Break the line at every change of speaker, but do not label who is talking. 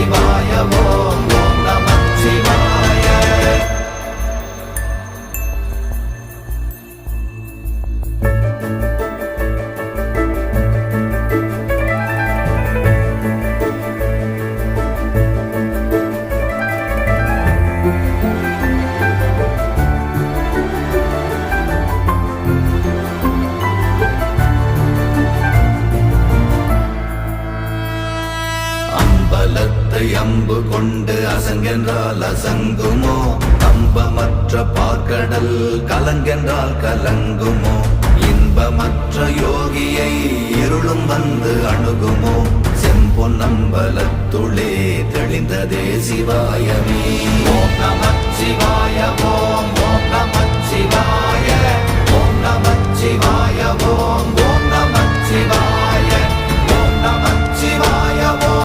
சிவாய ஓம் ஓம் நமச்சிவாய. அம்பலத்தை அம்பு கொண்டு அசங்கென்றால் அசங்குமோ, அம்பமற்ற பார்க்கடல் கலங்கென்றால் கலங்குமோ, இன்பமற்ற யோகியை இருளும் வந்து அணுகுமோ, செம்பொன்னம்பலத்துளே தெளிந்ததே சிவாயமே. ஓம் நமச்சிவாய ஓம் ஓம் நமச்சிவாய ஓம் நமச்சிவாய ஓம் ஓம் நமச்சிவாய.